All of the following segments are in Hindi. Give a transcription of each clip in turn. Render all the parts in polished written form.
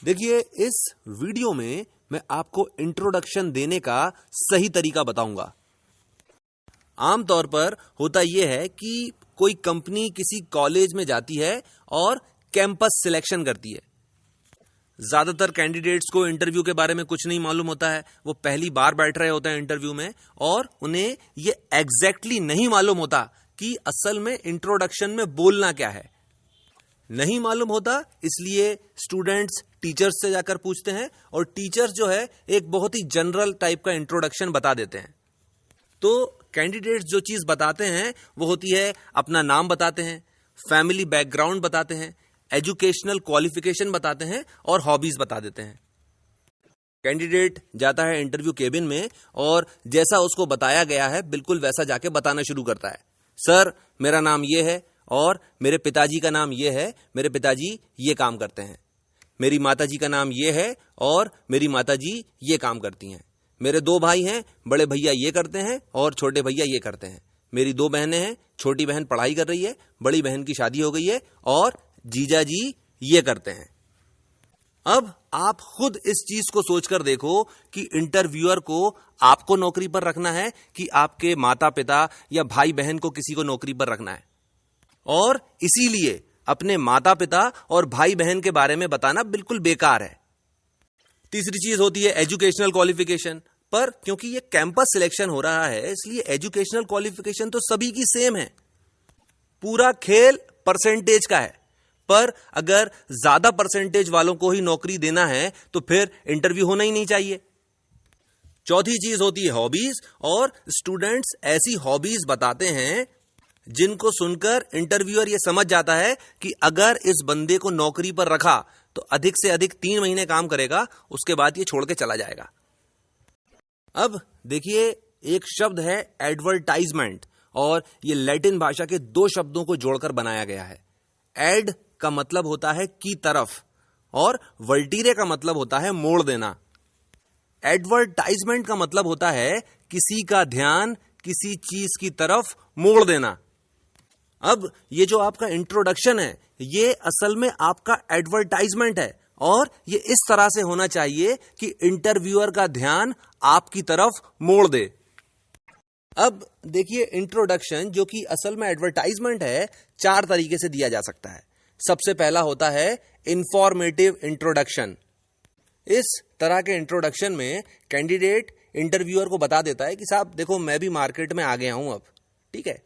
देखिए, इस वीडियो में मैं आपको इंट्रोडक्शन देने का सही तरीका बताऊंगा। आमतौर पर होता यह है कि कोई कंपनी किसी कॉलेज में जाती है और कैंपस सिलेक्शन करती है। ज्यादातर कैंडिडेट्स को इंटरव्यू के बारे में कुछ नहीं मालूम होता है। वो पहली बार बैठ रहे होते हैं इंटरव्यू में और उन्हें ये एग्जैक्टली नहीं मालूम होता कि असल में इंट्रोडक्शन में बोलना क्या है। नहीं मालूम होता, इसलिए स्टूडेंट्स टीचर्स से जाकर पूछते हैं और टीचर्स जो है एक बहुत ही जनरल टाइप का इंट्रोडक्शन बता देते हैं। तो कैंडिडेट्स जो चीज बताते हैं वो होती है अपना नाम बताते हैं, फैमिली बैकग्राउंड बताते हैं, एजुकेशनल क्वालिफिकेशन बताते हैं और हॉबीज बता देते हैं। कैंडिडेट जाता है इंटरव्यू केबिन में और जैसा उसको बताया गया है बिल्कुल वैसा जाके बताना शुरू करता है। सर, मेरा नाम ये है और मेरे पिताजी का नाम ये है, मेरे पिताजी ये काम करते हैं। मेरी माताजी का नाम ये है और मेरी माताजी ये काम करती हैं। मेरे 2 भाई हैं, बड़े भैया ये करते हैं और छोटे भैया ये करते हैं। मेरी 2 बहनें हैं, छोटी बहन पढ़ाई कर रही है, बड़ी बहन की शादी हो गई है और जीजा जी ये करते हैं। अब आप खुद इस चीज को सोचकर देखो कि इंटरव्यूअर को आपको नौकरी पर रखना है कि आपके माता पिता या भाई बहन को किसी को नौकरी पर रखना है। और इसीलिए अपने माता पिता और भाई बहन के बारे में बताना बिल्कुल बेकार है। तीसरी चीज होती है एजुकेशनल क्वालिफिकेशन। पर क्योंकि ये कैंपस सिलेक्शन हो रहा है इसलिए एजुकेशनल क्वालिफिकेशन तो सभी की सेम है। पूरा खेल परसेंटेज का है। पर अगर ज्यादा परसेंटेज वालों को ही नौकरी देना है तो फिर इंटरव्यू होना ही नहीं चाहिए। चौथी चीज होती है हॉबीज, और स्टूडेंट्स ऐसी हॉबीज बताते हैं जिनको सुनकर इंटरव्यूअर ये समझ जाता है कि अगर इस बंदे को नौकरी पर रखा तो अधिक से अधिक 3 महीने काम करेगा, उसके बाद ये छोड़ के चला जाएगा। अब देखिए, एक शब्द है एडवर्टाइजमेंट, और ये लैटिन भाषा के 2 शब्दों को जोड़कर बनाया गया है। एड का मतलब होता है की तरफ और वर्टीरे का मतलब होता है मोड़ देना। एडवर्टाइजमेंट का मतलब होता है किसी का ध्यान किसी चीज की तरफ मोड़ देना। अब ये जो आपका इंट्रोडक्शन है ये असल में आपका एडवर्टाइजमेंट है और ये इस तरह से होना चाहिए कि इंटरव्यूअर का ध्यान आपकी तरफ मोड़ दे। अब देखिए, इंट्रोडक्शन जो कि असल में एडवर्टाइजमेंट है 4 तरीके से दिया जा सकता है। सबसे पहला होता है इंफॉर्मेटिव इंट्रोडक्शन। इस तरह के इंट्रोडक्शन में कैंडिडेट इंटरव्यूअर को बता देता है कि साहब देखो, मैं भी मार्केट में आ गया हूं अब, ठीक है।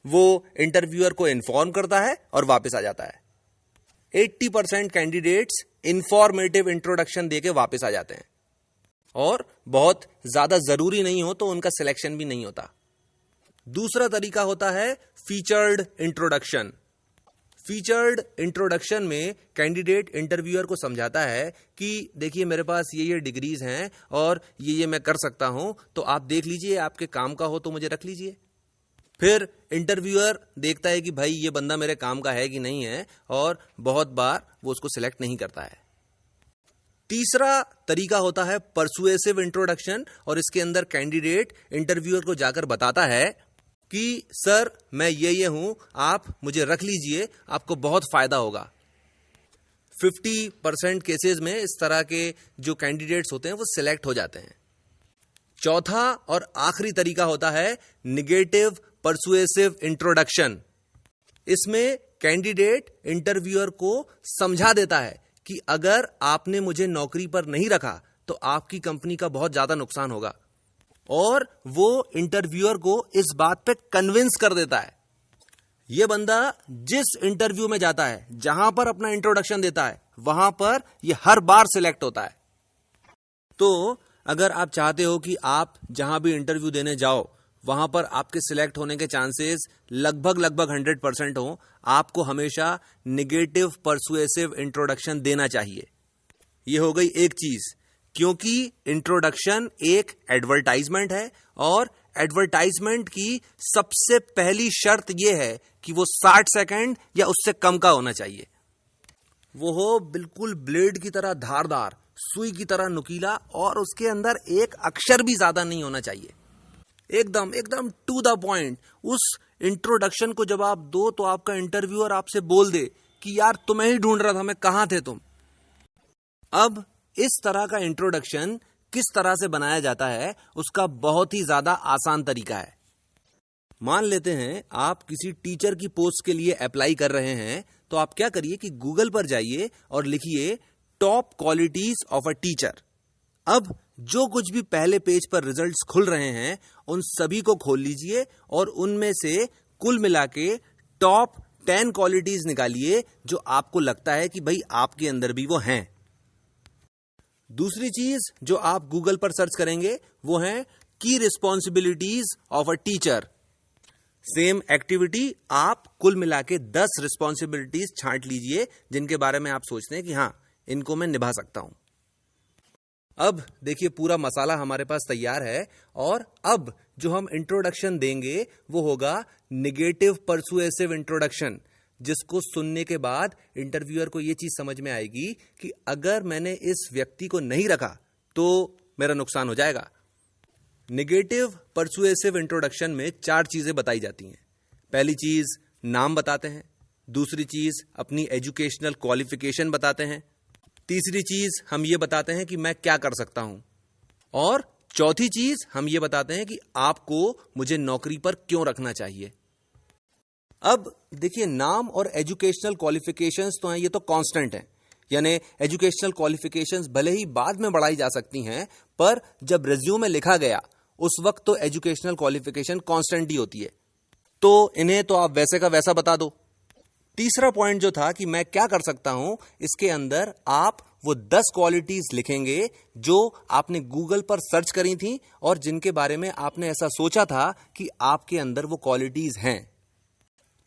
वो इंटरव्यूअर को इन्फॉर्म करता है और वापस आ जाता है। 80% कैंडिडेट्स इंफॉर्मेटिव इंट्रोडक्शन देके वापस आ जाते हैं और बहुत ज्यादा जरूरी नहीं हो तो उनका सिलेक्शन भी नहीं होता। दूसरा तरीका होता है फीचर्ड इंट्रोडक्शन। फीचर्ड इंट्रोडक्शन में कैंडिडेट इंटरव्यूअर को समझाता है कि देखिए, मेरे पास ये डिग्रीज हैं और ये मैं कर सकता हूं, तो आप देख लीजिए, आपके काम का हो तो मुझे रख लीजिए। फिर इंटरव्यूअर देखता है कि भाई ये बंदा मेरे काम का है कि नहीं है, और बहुत बार वो उसको सिलेक्ट नहीं करता है। तीसरा तरीका होता है परसुएसिव इंट्रोडक्शन, और इसके अंदर कैंडिडेट इंटरव्यूअर को जाकर बताता है कि सर, मैं ये हूं, आप मुझे रख लीजिए, आपको बहुत फायदा होगा। 50% केसेस में इस तरह के जो कैंडिडेट्स होते हैं वो सिलेक्ट हो जाते हैं। चौथा और आखिरी तरीका होता है निगेटिव परसुएसिव इंट्रोडक्शन। इसमें कैंडिडेट इंटरव्यूअर को समझा देता है कि अगर आपने मुझे नौकरी पर नहीं रखा तो आपकी कंपनी का बहुत ज्यादा नुकसान होगा, और वो इंटरव्यूअर को इस बात पे कन्विंस कर देता है। ये बंदा जिस इंटरव्यू में जाता है, जहां पर अपना इंट्रोडक्शन देता है, वहां पर ये हर बार सिलेक्ट होता है। तो अगर आप चाहते हो कि आप जहां भी इंटरव्यू देने जाओ वहां पर आपके सिलेक्ट होने के चांसेस लगभग 100% हो, आपको हमेशा निगेटिव परसुएसिव इंट्रोडक्शन देना चाहिए। यह हो गई एक चीज, क्योंकि इंट्रोडक्शन एक एडवर्टाइजमेंट है और एडवर्टाइजमेंट की सबसे पहली शर्त यह है कि वो 60 सेकंड या उससे कम का होना चाहिए। वो हो बिल्कुल ब्लेड की तरह धारदार, सुई की तरह नुकीला, और उसके अंदर एक अक्षर भी ज्यादा नहीं होना चाहिए। एकदम एकदम टू द पॉइंट। उस इंट्रोडक्शन को जब आप दो तो आपका इंटरव्यूअर आपसे बोल दे कि यार तुम्हें ही ढूंढ रहा था मैं, कहां थे तुम। अब इस तरह का इंट्रोडक्शन किस तरह से बनाया जाता है, उसका बहुत ही ज्यादा आसान तरीका है। मान लेते हैं आप किसी टीचर की पोस्ट के लिए अप्लाई कर रहे हैं, तो आप क्या करिए कि गूगल पर जाइए और लिखिए top qualities of a teacher. अब जो कुछ भी पहले पेज पर रिजल्ट्स खुल रहे हैं, उन सभी को खोल लीजिए और उनमें से कुल मिला के टॉप 10 क्वालिटीज निकालिए जो आपको लगता है कि भाई आपके अंदर भी वो हैं। दूसरी चीज जो आप गूगल पर सर्च करेंगे वो है की responsibilities of a teacher. Same activity आप कुल मिला के 10 रिस्पॉन्सिबिलिटीज छांट लीजिए जिनके बारे में आप सोचते हैं कि हाँ, इनको मैं निभा सकता हूं। अब देखिए पूरा मसाला हमारे पास तैयार है और अब जो हम इंट्रोडक्शन देंगे वो होगा निगेटिव परसुएसिव इंट्रोडक्शन, जिसको सुनने के बाद इंटरव्यूअर को ये चीज समझ में आएगी कि अगर मैंने इस व्यक्ति को नहीं रखा तो मेरा नुकसान हो जाएगा। निगेटिव परसुएसिव इंट्रोडक्शन में 4 चीजें बताई जाती हैं। पहली चीज नाम बताते हैं, दूसरी चीज अपनी एजुकेशनल क्वालिफिकेशन बताते हैं, तीसरी चीज हम ये बताते हैं कि मैं क्या कर सकता हूं, और चौथी चीज हम ये बताते हैं कि आपको मुझे नौकरी पर क्यों रखना चाहिए। अब देखिए नाम और एजुकेशनल क्वालिफिकेशंस तो हैं, ये तो कांस्टेंट हैं, यानी एजुकेशनल क्वालिफिकेशंस भले ही बाद में बढ़ाई जा सकती हैं, पर जब रिज्यूम में लिखा गया उस वक्त तो एजुकेशनल क्वालिफिकेशन कांस्टेंट ही होती है, तो इन्हें तो आप वैसे का वैसा बता दो। तीसरा पॉइंट जो था कि मैं क्या कर सकता हूं, इसके अंदर आप वो 10 क्वालिटीज लिखेंगे जो आपने गूगल पर सर्च करी थी और जिनके बारे में आपने ऐसा सोचा था कि आपके अंदर वो क्वालिटीज हैं।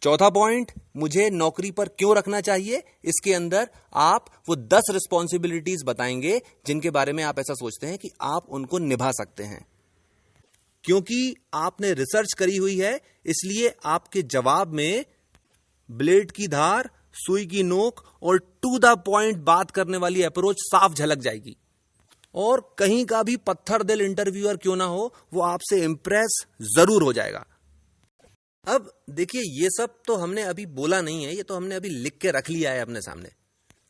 चौथा पॉइंट, मुझे नौकरी पर क्यों रखना चाहिए, इसके अंदर आप वो 10 रिस्पॉन्सिबिलिटीज बताएंगे जिनके बारे में आप ऐसा सोचते हैं कि आप उनको निभा सकते हैं। क्योंकि आपने रिसर्च करी हुई है, इसलिए आपके जवाब में ब्लेड की धार, सुई की नोक और टू द पॉइंट बात करने वाली अप्रोच साफ झलक जाएगी। और कहीं का भी पत्थर दिल इंटरव्यूअर क्यों ना हो, वो आपसे इंप्रेस जरूर हो जाएगा। अब देखिए ये सब तो हमने अभी बोला नहीं है, ये तो हमने अभी लिख के रख लिया है अपने सामने।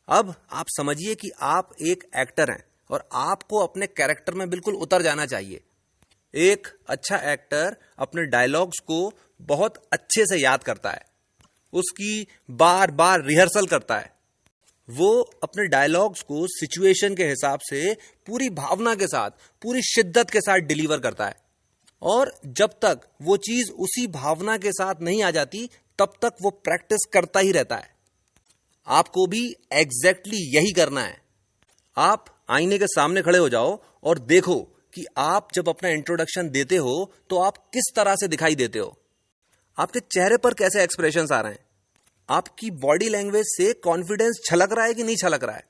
अब आप समझिए कि आप एक एक्टर हैं और आपको अपने कैरेक्टर में बिल्कुल उतर जाना चाहिए। एक अच्छा एक्टर अपने डायलॉग्स को बहुत अच्छे से याद करता है, उसकी बार बार रिहर्सल करता है, वो अपने डायलॉग्स को सिचुएशन के हिसाब से पूरी भावना के साथ, पूरी शिद्दत के साथ डिलीवर करता है। और जब तक वो चीज उसी भावना के साथ नहीं आ जाती तब तक वो प्रैक्टिस करता ही रहता है। आपको भी एग्जैक्टली यही करना है। आप आईने के सामने खड़े हो जाओ और देखो कि आप जब अपना इंट्रोडक्शन देते हो तो आप किस तरह से दिखाई देते हो, आपके चेहरे पर कैसे एक्सप्रेशंस आ रहे हैं, आपकी बॉडी लैंग्वेज से कॉन्फिडेंस छलक रहा है कि नहीं छलक रहा है।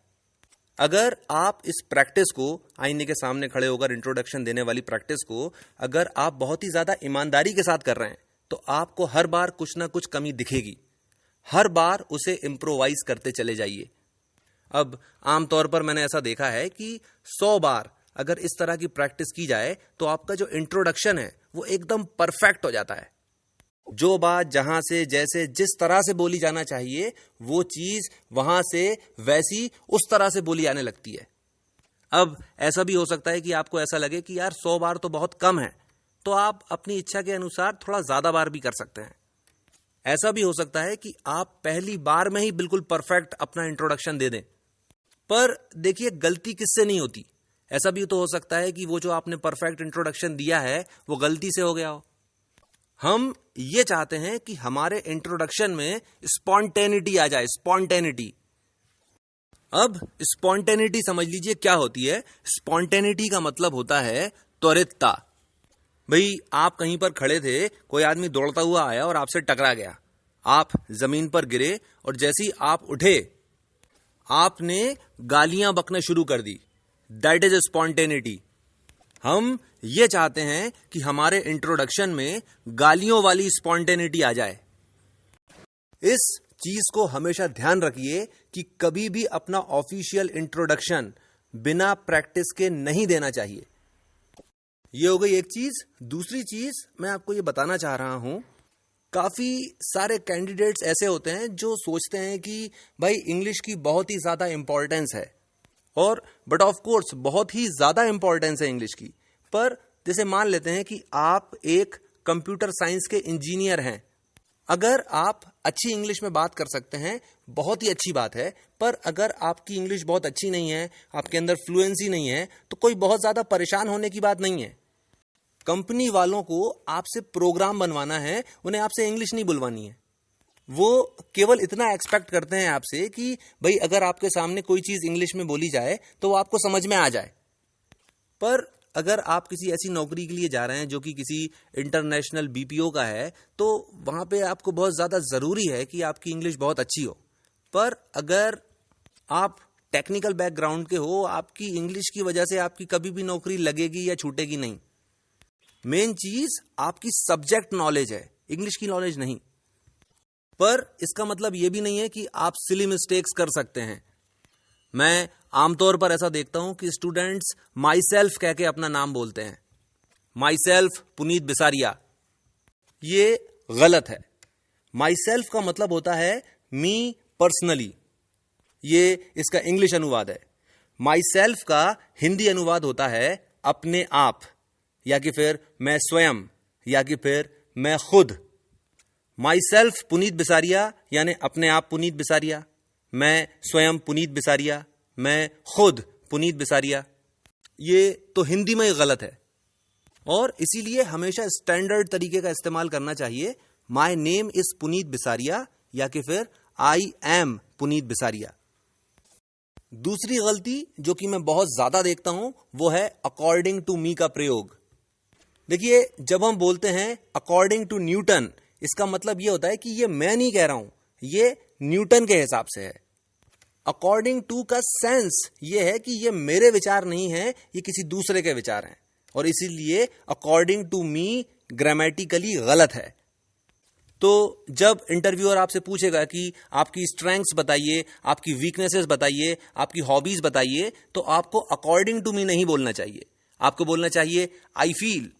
अगर आप इस प्रैक्टिस को, आईने के सामने खड़े होकर इंट्रोडक्शन देने वाली प्रैक्टिस को, अगर आप बहुत ही ज्यादा ईमानदारी के साथ कर रहे हैं तो आपको हर बार कुछ ना कुछ कमी दिखेगी। हर बार उसे इम्प्रोवाइज करते चले जाइए। अब आमतौर पर मैंने ऐसा देखा है कि 100 बार अगर इस तरह की प्रैक्टिस की जाए तो आपका जो इंट्रोडक्शन है वो एकदम परफेक्ट हो जाता है। जो बात जहां से, जैसे, जिस तरह से बोली जाना चाहिए वो चीज वहां से वैसी उस तरह से बोली जाने लगती है। अब ऐसा भी हो सकता है कि आपको ऐसा लगे कि यार 100 बार तो बहुत कम है, तो आप अपनी इच्छा के अनुसार थोड़ा ज्यादा बार भी कर सकते हैं। ऐसा भी हो सकता है कि आप पहली बार में ही बिल्कुल परफेक्ट अपना इंट्रोडक्शन दे दें। पर देखिए गलती किससे नहीं होती। ऐसा भी तो हो सकता है कि वो जो आपने परफेक्ट इंट्रोडक्शन दिया है वो गलती से हो गया हो। हम ये चाहते हैं कि हमारे इंट्रोडक्शन में स्पॉन्टेनिटी आ जाए, स्पॉन्टेनिटी। अब स्पॉन्टेनिटी समझ लीजिए क्या होती है। स्पॉन्टेनिटी का मतलब होता है त्वरितता। भाई आप कहीं पर खड़े थे, कोई आदमी दौड़ता हुआ आया और आपसे टकरा गया, आप जमीन पर गिरे और जैसे ही आप उठे आपने गालियां बकना शुरू कर दी। That is spontaneity. हम ये चाहते हैं कि हमारे इंट्रोडक्शन में गालियों वाली स्पॉन्टेनिटी आ जाए। इस चीज को हमेशा ध्यान रखिए कि कभी भी अपना ऑफिशियल इंट्रोडक्शन बिना प्रैक्टिस के नहीं देना चाहिए। ये हो गई एक चीज। दूसरी चीज मैं आपको ये बताना चाह रहा हूं, काफी सारे कैंडिडेट्स ऐसे होते हैं जो सोचते हैं कि भाई इंग्लिश की बहुत ही ज्यादा इंपॉर्टेंस है और बट ऑफ कोर्स बहुत ही ज्यादा इंपॉर्टेंस है इंग्लिश की। पर जैसे मान लेते हैं कि आप एक कंप्यूटर साइंस के इंजीनियर हैं, अगर आप अच्छी इंग्लिश में बात कर सकते हैं बहुत ही अच्छी बात है, पर अगर आपकी इंग्लिश बहुत अच्छी नहीं है, आपके अंदर फ्लुएंसी नहीं है, तो कोई बहुत ज्यादा परेशान होने की बात नहीं है। कंपनी वालों को आपसे प्रोग्राम बनवाना है, उन्हें आपसे इंग्लिश नहीं बुलवानी है। वो केवल इतना एक्सपेक्ट करते हैं आपसे कि भाई अगर आपके सामने कोई चीज इंग्लिश में बोली जाए तो वो आपको समझ में आ जाए। पर अगर आप किसी ऐसी नौकरी के लिए जा रहे हैं जो कि किसी इंटरनेशनल बीपीओ का है, तो वहां पे आपको बहुत ज्यादा जरूरी है कि आपकी इंग्लिश बहुत अच्छी हो। पर अगर आप टेक्निकल बैकग्राउंड के हो, आपकी इंग्लिश की वजह से आपकी कभी भी नौकरी लगेगी या छूटेगी नहीं। मेन चीज आपकी सब्जेक्ट नॉलेज है, इंग्लिश की नॉलेज नहीं। पर इसका मतलब यह भी नहीं है कि आप सिली मिस्टेक्स कर सकते हैं। मैं आमतौर पर ऐसा देखता हूं कि स्टूडेंट्स माई सेल्फ कह के अपना नाम बोलते हैं, माई सेल्फ पुनीत बिसारिया। ये गलत है। माई सेल्फ का मतलब होता है मी पर्सनली, ये इसका इंग्लिश अनुवाद है। माई सेल्फ का हिंदी अनुवाद होता है अपने आप, या कि फिर मैं स्वयं, या कि फिर मैं खुद। माई सेल्फ पुनीत बिसारिया यानी अपने आप पुनीत बिसारिया, मैं स्वयं पुनीत बिसारिया, मैं खुद पुनीत बिसारिया। ये तो हिंदी में ही गलत है और इसीलिए हमेशा स्टैंडर्ड तरीके का इस्तेमाल करना चाहिए। My name is Puneet Bisaria या कि फिर आई एम पुनीत बिसारिया। दूसरी गलती जो कि मैं बहुत ज्यादा देखता हूं वो है अकॉर्डिंग टू मी का प्रयोग। देखिए, जब हम बोलते हैं अकॉर्डिंग टू न्यूटन, इसका मतलब यह होता है कि ये मैं नहीं कह रहा हूं, ये न्यूटन के हिसाब से है। अकॉर्डिंग टू का सेंस ये है कि ये मेरे विचार नहीं है, ये किसी दूसरे के विचार हैं, और इसीलिए अकॉर्डिंग टू मी ग्रामेटिकली गलत है। तो जब इंटरव्यूअर आपसे पूछेगा कि आपकी स्ट्रेंथ्स बताइए, आपकी वीकनेसेस बताइए, आपकी हॉबीज बताइए, तो आपको अकॉर्डिंग टू मी नहीं बोलना चाहिए। आपको बोलना चाहिए I feel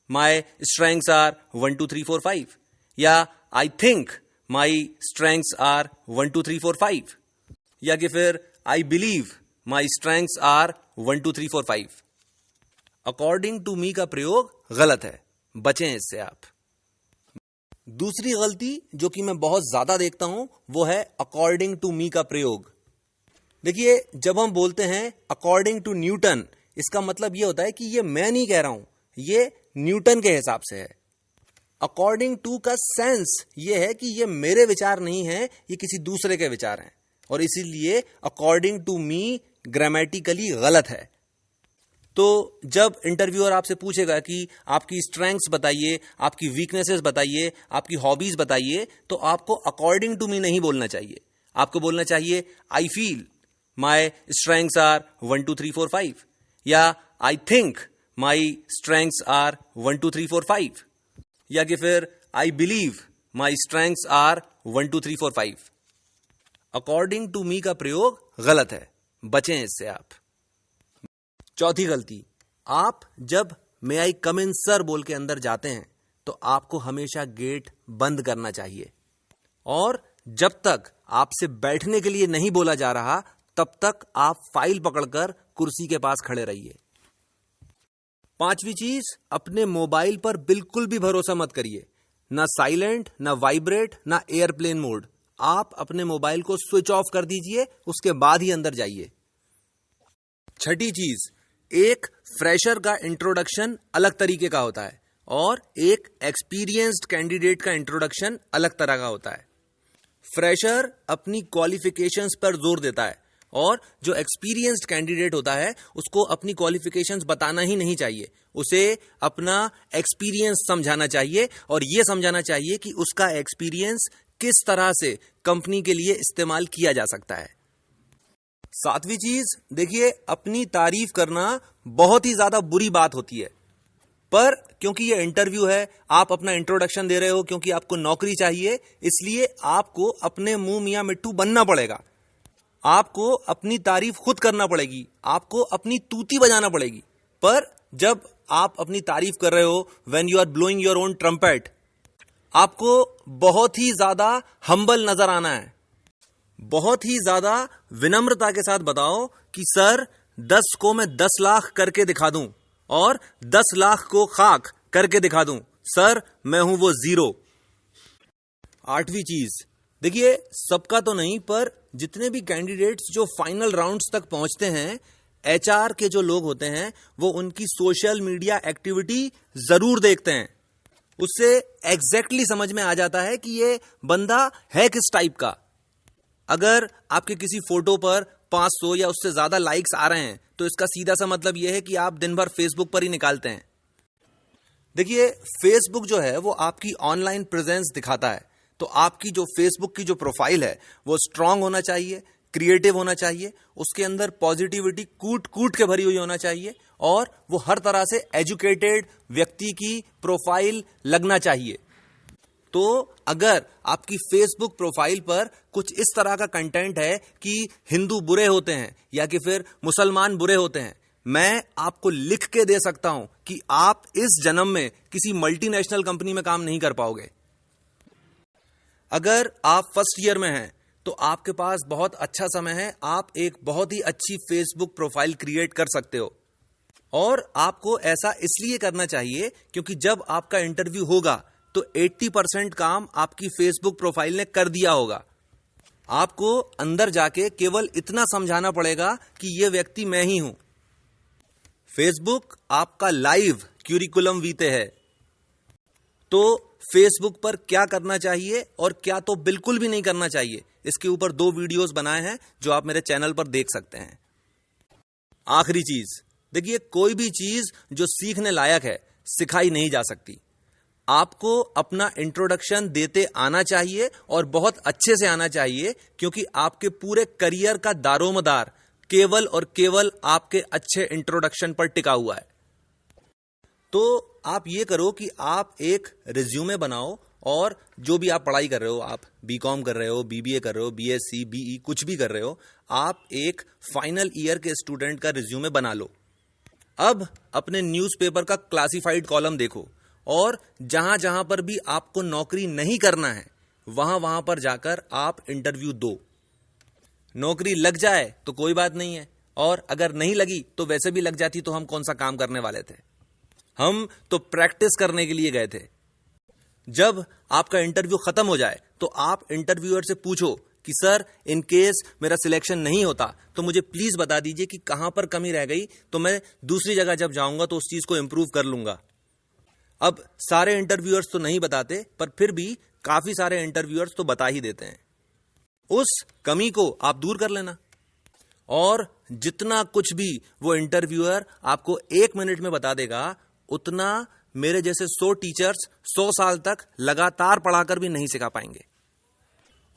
my strengths are 1 2 3 4 5, या I think my strengths are 1 2 3 4 5, या कि फिर I believe my strengths are 1 2 3 4 5। According to me का प्रयोग गलत है, बचें इससे आप। दूसरी गलती जो कि मैं बहुत ज्यादा देखता हूं वो है अकॉर्डिंग टू मी का प्रयोग। देखिए, जब हम बोलते हैं अकॉर्डिंग टू न्यूटन, इसका मतलब यह होता है कि ये मैं नहीं कह रहा हूं, ये न्यूटन के हिसाब से है। अकॉर्डिंग टू का सेंस ये है कि ये मेरे विचार नहीं है, ये किसी दूसरे के विचार हैं, और इसीलिए अकॉर्डिंग टू मी ग्रामेटिकली गलत है। तो जब इंटरव्यूअर आपसे पूछेगा कि आपकी स्ट्रेंथ्स बताइए, आपकी वीकनेसेस बताइए, आपकी हॉबीज बताइए, तो आपको अकॉर्डिंग टू मी नहीं बोलना चाहिए। आपको बोलना चाहिए I feel my strengths are 1 2 3 4 5, या I think my strengths are 1 2 3 4 5, या कि फिर I believe my strengths are 1 2 3 4 5। According to me का प्रयोग गलत है, बचें इससे आप। चौथी गलती, आप जब मे आई कम इन सर बोल के अंदर जाते हैं तो आपको हमेशा गेट बंद करना चाहिए, और जब तक आपसे बैठने के लिए नहीं बोला जा रहा तब तक आप फाइल पकड़कर कुर्सी के पास खड़े रहिए। पांचवी चीज, अपने मोबाइल पर बिल्कुल भी भरोसा मत करिए, ना साइलेंट, ना वाइब्रेट, ना एयरप्लेन मोड। आप अपने मोबाइल को स्विच ऑफ कर दीजिए, उसके बाद ही अंदर जाइए। छठी चीज, एक फ्रेशर का इंट्रोडक्शन अलग तरीके का होता है और एक एक्सपीरियंस्ड कैंडिडेट का इंट्रोडक्शन अलग तरह का होता है। फ्रेशर अपनी क्वालिफिकेशंस पर जोर देता है और जो एक्सपीरियंस्ड कैंडिडेट होता है उसको अपनी क्वालिफिकेशंस बताना ही नहीं चाहिए, उसे अपना एक्सपीरियंस समझाना चाहिए और यह समझाना चाहिए कि उसका एक्सपीरियंस किस तरह से कंपनी के लिए इस्तेमाल किया जा सकता है। सातवीं चीज, देखिए, अपनी तारीफ करना बहुत ही ज्यादा बुरी बात होती है, पर क्योंकि ये इंटरव्यू है, आप अपना इंट्रोडक्शन दे रहे हो क्योंकि आपको नौकरी चाहिए, इसलिए आपको अपने मुंह मियां मिट्टू बनना पड़ेगा। आपको अपनी तारीफ खुद करना पड़ेगी, आपको अपनी तूती बजाना पड़ेगी। पर जब आप अपनी तारीफ कर रहे हो, when you are blowing your own trumpet, आपको बहुत ही ज्यादा हम्बल नजर आना है। बहुत ही ज्यादा विनम्रता के साथ बताओ कि सर 10 को मैं 10 लाख करके दिखा दूं और 10 लाख को खाक करके दिखा दूं, सर मैं हूं वो जीरो। आठवीं चीज, देखिए सबका तो नहीं पर जितने भी कैंडिडेट्स जो फाइनल राउंड्स तक पहुंचते हैं, एचआर के जो लोग होते हैं वो उनकी सोशल मीडिया एक्टिविटी जरूर देखते हैं। उससे एग्जैक्टली समझ में आ जाता है कि ये बंदा है किस टाइप का। अगर आपके किसी फोटो पर 500 या उससे ज्यादा लाइक्स आ रहे हैं तो इसका सीधा सा मतलब यह है कि आप दिन भर फेसबुक पर ही निकालते हैं। देखिए फेसबुक जो है वो आपकी ऑनलाइन प्रेजेंस दिखाता है, तो आपकी जो फेसबुक की जो प्रोफाइल है वो स्ट्रांग होना चाहिए, क्रिएटिव होना चाहिए, उसके अंदर पॉजिटिविटी कूट कूट के भरी हुई होना चाहिए और वो हर तरह से एजुकेटेड व्यक्ति की प्रोफाइल लगना चाहिए। तो अगर आपकी फेसबुक प्रोफाइल पर कुछ इस तरह का कंटेंट है कि हिंदू बुरे होते हैं या कि फिर मुसलमान बुरे होते हैं, मैं आपको लिख के दे सकता हूं कि आप इस जन्म में किसी मल्टीनेशनल कंपनी में काम नहीं कर पाओगे। अगर आप फर्स्ट ईयर में हैं तो आपके पास बहुत अच्छा समय है, आप एक बहुत ही अच्छी फेसबुक प्रोफाइल क्रिएट कर सकते हो। और आपको ऐसा इसलिए करना चाहिए क्योंकि जब आपका इंटरव्यू होगा तो 80% काम आपकी फेसबुक प्रोफाइल ने कर दिया होगा। आपको अंदर जाके केवल इतना समझाना पड़ेगा कि यह व्यक्ति मैं ही हूं। फेसबुक आपका लाइव क्यूरिकुलम वीते है। तो फेसबुक पर क्या करना चाहिए और क्या तो बिल्कुल भी नहीं करना चाहिए, इसके ऊपर 2 वीडियोस बनाए हैं जो आप मेरे चैनल पर देख सकते हैं। आखिरी चीज, देखिए कोई भी चीज जो सीखने लायक है सिखाई नहीं जा सकती। आपको अपना इंट्रोडक्शन देते आना चाहिए और बहुत अच्छे से आना चाहिए, क्योंकि आपके पूरे करियर का दारोमदार केवल और केवल आपके अच्छे इंट्रोडक्शन पर टिका हुआ है। तो आप ये करो कि आप एक रिज्यूमे बनाओ और जो भी आप पढ़ाई कर रहे हो, आप बीकॉम कर रहे हो, बीबीए कर रहे हो, बीएससी, बीई कुछ भी कर रहे हो, आप एक फाइनल ईयर के स्टूडेंट का रिज्यूमे बना लो। अब अपने न्यूज़पेपर का क्लासिफाइड कॉलम देखो और जहां जहां पर भी आपको नौकरी नहीं करना है वहां वहां पर जाकर आप इंटरव्यू दो। नौकरी लग जाए तो कोई बात नहीं है, और अगर नहीं लगी तो वैसे भी लग जाती तो हम कौन सा काम करने वाले थे, हम तो प्रैक्टिस करने के लिए गए थे। जब आपका इंटरव्यू खत्म हो जाए तो आप इंटरव्यूअर से पूछो कि सर इन केस मेरा सिलेक्शन नहीं होता तो मुझे प्लीज बता दीजिए कि कहां पर कमी रह गई, तो मैं दूसरी जगह जब जाऊंगा तो उस चीज को इंप्रूव कर लूंगा। अब सारे इंटरव्यूअर्स तो नहीं बताते, पर फिर भी काफी सारे इंटरव्यूअर्स तो बता ही देते हैं। उस कमी को आप दूर कर लेना, और जितना कुछ भी वो इंटरव्यूअर आपको 1 मिनट में बता देगा उतना मेरे जैसे 100 टीचर्स 100 साल तक लगातार पढ़ाकर भी नहीं सिखा पाएंगे।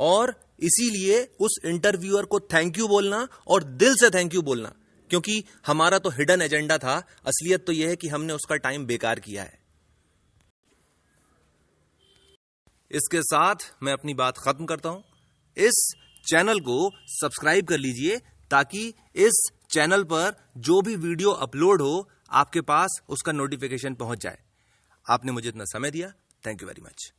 और इसीलिए उस इंटरव्यूअर को थैंक यू बोलना, और दिल से थैंक यू बोलना, क्योंकि हमारा तो हिडन एजेंडा था, असलियत तो यह है कि हमने उसका टाइम बेकार किया है। इसके साथ मैं अपनी बात खत्म करता हूं। इस चैनल को सब्सक्राइब कर लीजिए ताकि इस चैनल पर जो भी वीडियो अपलोड हो आपके पास उसका नोटिफिकेशन पहुंच जाए। आपने मुझे इतना समय दिया, थैंक यू वेरी मच।